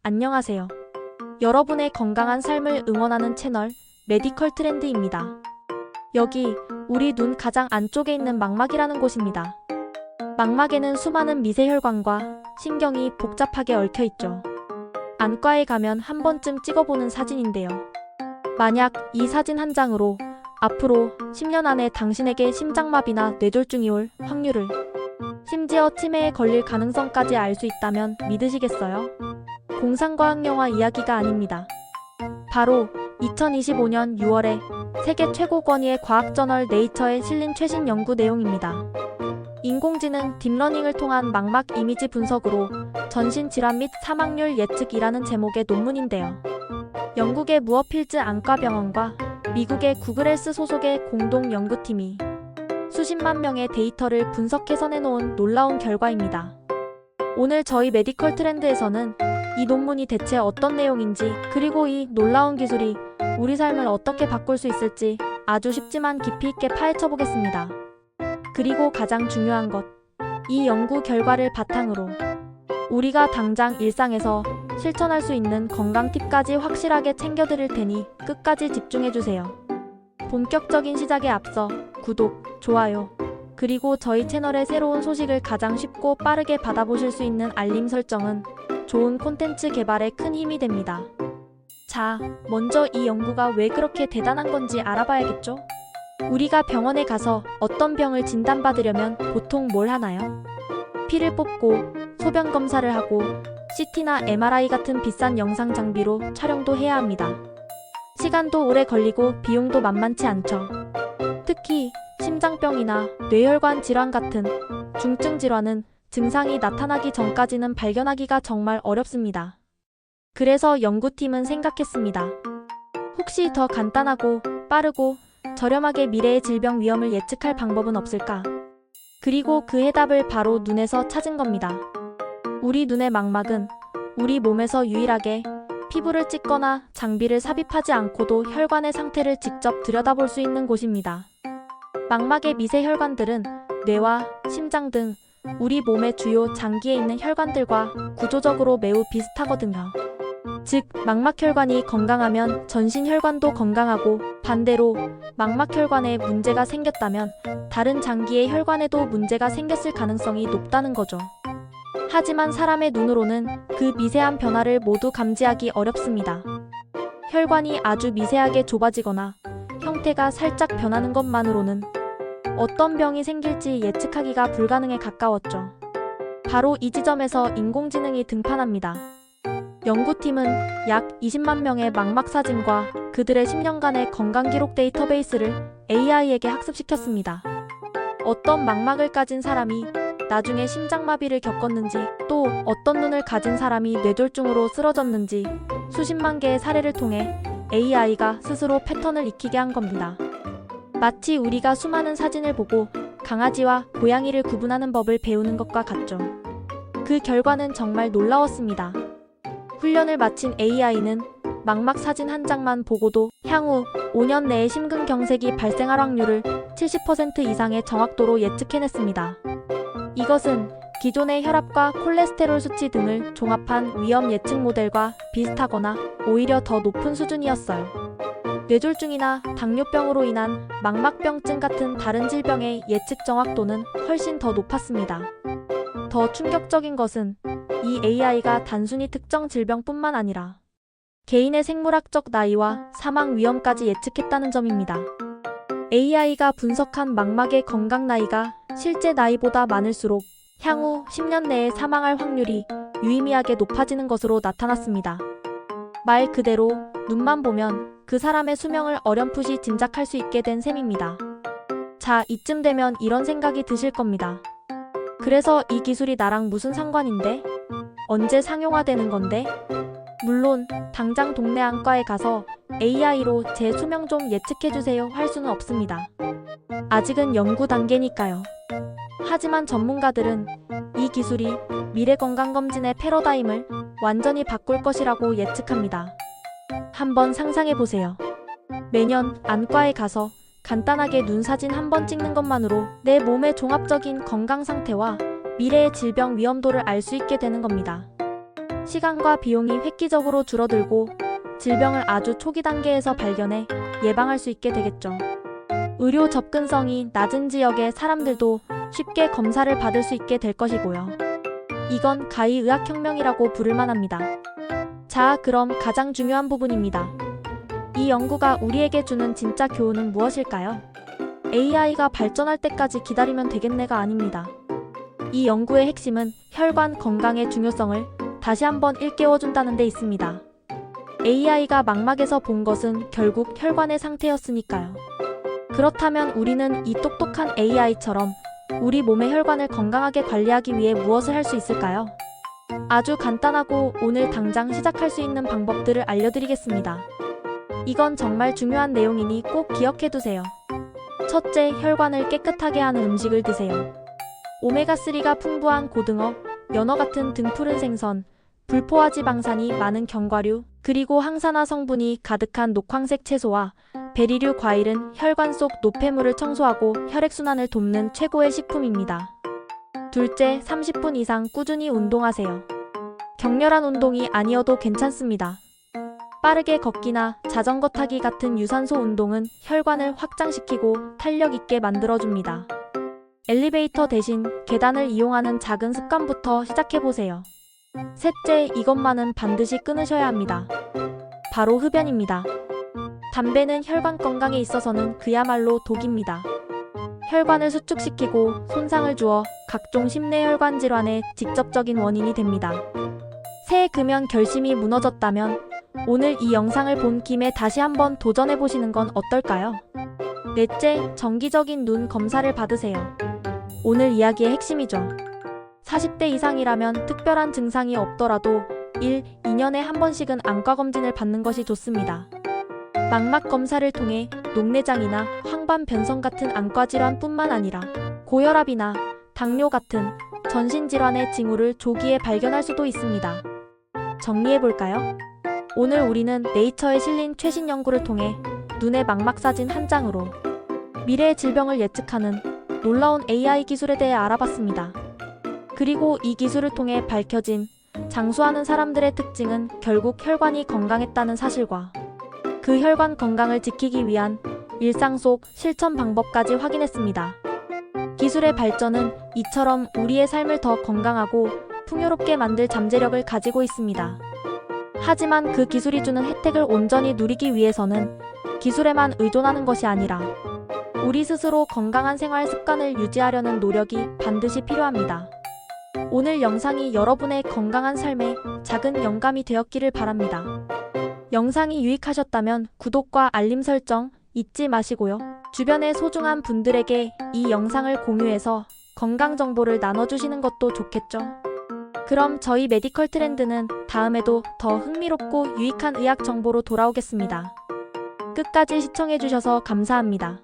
안녕하세요. 여러분의 건강한 삶을 응원하는 채널 메디컬 트렌드입니다. 여기 우리 눈 가장 안쪽에 있는 망막이라는 곳입니다. 망막에는 수많은 미세혈관과 신경이 복잡하게 얽혀 있죠. 안과에 가면 한 번쯤 찍어보는 사진인데요. 만약 이 사진 한 장으로 앞으로 10년 안에 당신에게 심장마비나 뇌졸중이 올 확률을, 심지어 치매에 걸릴 가능성까지 알 수 있다면 믿으시겠어요? 공상과학 영화 이야기가 아닙니다. 바로 2025년 6월에 세계 최고 권위의 과학저널 네이처에 실린 최신 연구 내용입니다. 인공지능 딥러닝을 통한 망막 이미지 분석으로 전신질환 및 사망률 예측이라는 제목의 논문인데요. 영국의 무어필즈 안과병원과 미국의 구글헬스 소속의 공동 연구팀이 수십만 명의 데이터를 분석해서 내놓은 놀라운 결과입니다. 오늘 저희 메디컬 트렌드에서는 이 논문이 대체 어떤 내용인지, 그리고 이 놀라운 기술이 우리 삶을 어떻게 바꿀 수 있을지 아주 쉽지만 깊이 있게 파헤쳐 보겠습니다. 그리고 가장 중요한 것, 이 연구 결과를 바탕으로 우리가 당장 일상에서 실천할 수 있는 건강 팁까지 확실하게 챙겨드릴 테니 끝까지 집중해주세요. 본격적인 시작에 앞서 구독, 좋아요, 그리고 저희 채널의 새로운 소식을 가장 쉽고 빠르게 받아보실 수 있는 알림 설정은 좋은 콘텐츠 개발에 큰 힘이 됩니다. 자, 먼저 이 연구가 왜 그렇게 대단한 건지 알아봐야겠죠? 우리가 병원에 가서 어떤 병을 진단받으려면 보통 뭘 하나요? 피를 뽑고 소변 검사를 하고 CT나 MRI 같은 비싼 영상 장비로 촬영도 해야 합니다. 시간도 오래 걸리고 비용도 만만치 않죠. 특히 심장병이나 뇌혈관 질환 같은 중증 질환은 증상이 나타나기 전까지는 발견하기가 정말 어렵습니다. 그래서 연구팀은 생각했습니다. 혹시 더 간단하고 빠르고 저렴하게 미래의 질병 위험을 예측할 방법은 없을까? 그리고 그 해답을 바로 눈에서 찾은 겁니다. 우리 눈의 망막은 우리 몸에서 유일하게 피부를 찍거나 장비를 삽입하지 않고도 혈관의 상태를 직접 들여다볼 수 있는 곳입니다. 망막의 미세혈관들은 뇌와 심장 등 우리 몸의 주요 장기에 있는 혈관들과 구조적으로 매우 비슷하거든요. 즉, 망막혈관이 건강하면 전신 혈관도 건강하고, 반대로 망막혈관에 문제가 생겼다면 다른 장기의 혈관에도 문제가 생겼을 가능성이 높다는 거죠. 하지만 사람의 눈으로는 그 미세한 변화를 모두 감지하기 어렵습니다. 혈관이 아주 미세하게 좁아지거나 형태가 살짝 변하는 것만으로는 어떤 병이 생길지 예측하기가 불가능에 가까웠죠. 바로 이 지점에서 인공지능이 등판합니다. 연구팀은 약 20만 명의 망막 사진과 그들의 10년간의 건강기록 데이터베이스를 AI에게 학습시켰습니다. 어떤 망막을 가진 사람이 나중에 심장마비를 겪었는지, 또 어떤 눈을 가진 사람이 뇌졸중으로 쓰러졌는지 수십만 개의 사례를 통해 AI가 스스로 패턴을 익히게 한 겁니다. 마치 우리가 수많은 사진을 보고 강아지와 고양이를 구분하는 법을 배우는 것과 같죠. 그 결과는 정말 놀라웠습니다. 훈련을 마친 AI는 망막 사진 한 장만 보고도 향후 5년 내에 심근경색이 발생할 확률을 70% 이상의 정확도로 예측해냈습니다. 이것은 기존의 혈압과 콜레스테롤 수치 등을 종합한 위험 예측 모델과 비슷하거나 오히려 더 높은 수준이었어요. 뇌졸중이나 당뇨병으로 인한 망막병증 같은 다른 질병의 예측 정확도는 훨씬 더 높았습니다. 더 충격적인 것은 이 AI가 단순히 특정 질병뿐만 아니라 개인의 생물학적 나이와 사망 위험까지 예측했다는 점입니다. AI가 분석한 망막의 건강 나이가 실제 나이보다 많을수록 향후 10년 내에 사망할 확률이 유의미하게 높아지는 것으로 나타났습니다. 말 그대로 눈만 보면 그 사람의 수명을 어렴풋이 짐작할 수 있게 된 셈입니다. 자, 이쯤 되면 이런 생각이 드실 겁니다. 그래서 이 기술이 나랑 무슨 상관인데? 언제 상용화되는 건데? 물론 당장 동네 안과에 가서 AI로 제 수명 좀 예측해주세요 할 수는 없습니다. 아직은 연구 단계니까요. 하지만 전문가들은 이 기술이 미래 건강검진의 패러다임을 완전히 바꿀 것이라고 예측합니다. 한번 상상해보세요. 매년 안과에 가서 간단하게 눈 사진 한 번 찍는 것만으로 내 몸의 종합적인 건강 상태와 미래의 질병 위험도를 알 수 있게 되는 겁니다. 시간과 비용이 획기적으로 줄어들고 질병을 아주 초기 단계에서 발견해 예방할 수 있게 되겠죠. 의료 접근성이 낮은 지역의 사람들도 쉽게 검사를 받을 수 있게 될 것이고요. 이건 가히 의학혁명이라고 부를 만합니다. 자, 그럼 가장 중요한 부분입니다. 이 연구가 우리에게 주는 진짜 교훈은 무엇일까요? AI가 발전할 때까지 기다리면 되겠네가 아닙니다. 이 연구의 핵심은 혈관 건강의 중요성을 다시 한번 일깨워준다는 데 있습니다. AI가 망막에서 본 것은 결국 혈관의 상태였으니까요. 그렇다면 우리는 이 똑똑한 AI처럼 우리 몸의 혈관을 건강하게 관리하기 위해 무엇을 할 수 있을까요? 아주 간단하고 오늘 당장 시작할 수 있는 방법들을 알려드리겠습니다. 이건 정말 중요한 내용이니 꼭 기억해두세요. 첫째, 혈관을 깨끗하게 하는 음식을 드세요. 오메가3가 풍부한 고등어, 연어 같은 등푸른 생선, 불포화 지방산이 많은 견과류, 그리고 항산화 성분이 가득한 녹황색 채소와 베리류 과일은 혈관 속 노폐물을 청소하고 혈액순환을 돕는 최고의 식품입니다. 둘째, 30분 이상 꾸준히 운동하세요. 격렬한 운동이 아니어도 괜찮습니다. 빠르게 걷기나 자전거 타기 같은 유산소 운동은 혈관을 확장시키고 탄력 있게 만들어줍니다. 엘리베이터 대신 계단을 이용하는 작은 습관부터 시작해보세요. 셋째, 이것만은 반드시 끊으셔야 합니다. 바로 흡연입니다. 담배는 혈관 건강에 있어서는 그야말로 독입니다. 혈관을 수축시키고 손상을 주어 각종 심내혈관 질환의 직접적인 원인이 됩니다. 새해 금연 결심이 무너졌다면 오늘 이 영상을 본 김에 다시 한번 도전해보시는 건 어떨까요? 넷째, 정기적인 눈 검사를 받으세요. 오늘 이야기의 핵심이죠. 40대 이상이라면 특별한 증상이 없더라도 2년에 한 번씩은 안과 검진을 받는 것이 좋습니다. 망막 검사를 통해 녹내장이나 황반 변성 같은 안과 질환뿐만 아니라 고혈압이나 당뇨 같은 전신 질환의 징후를 조기에 발견할 수도 있습니다. 정리해볼까요? 오늘 우리는 네이처에 실린 최신 연구를 통해 눈의 망막 사진 한 장으로 미래의 질병을 예측하는 놀라운 AI 기술에 대해 알아봤습니다. 그리고 이 기술을 통해 밝혀진 장수하는 사람들의 특징은 결국 혈관이 건강했다는 사실과 그 혈관 건강을 지키기 위한 일상 속 실천 방법까지 확인했습니다. 기술의 발전은 이처럼 우리의 삶을 더 건강하고 풍요롭게 만들 잠재력을 가지고 있습니다. 하지만 그 기술이 주는 혜택을 온전히 누리기 위해서는 기술에만 의존하는 것이 아니라 우리 스스로 건강한 생활 습관을 유지하려는 노력이 반드시 필요합니다. 오늘 영상이 여러분의 건강한 삶에 작은 영감이 되었기를 바랍니다. 영상이 유익하셨다면 구독과 알림 설정 잊지 마시고요. 주변의 소중한 분들에게 이 영상을 공유해서 건강 정보를 나눠주시는 것도 좋겠죠. 그럼 저희 메디컬 트렌드는 다음에도 더 흥미롭고 유익한 의학 정보로 돌아오겠습니다. 끝까지 시청해주셔서 감사합니다.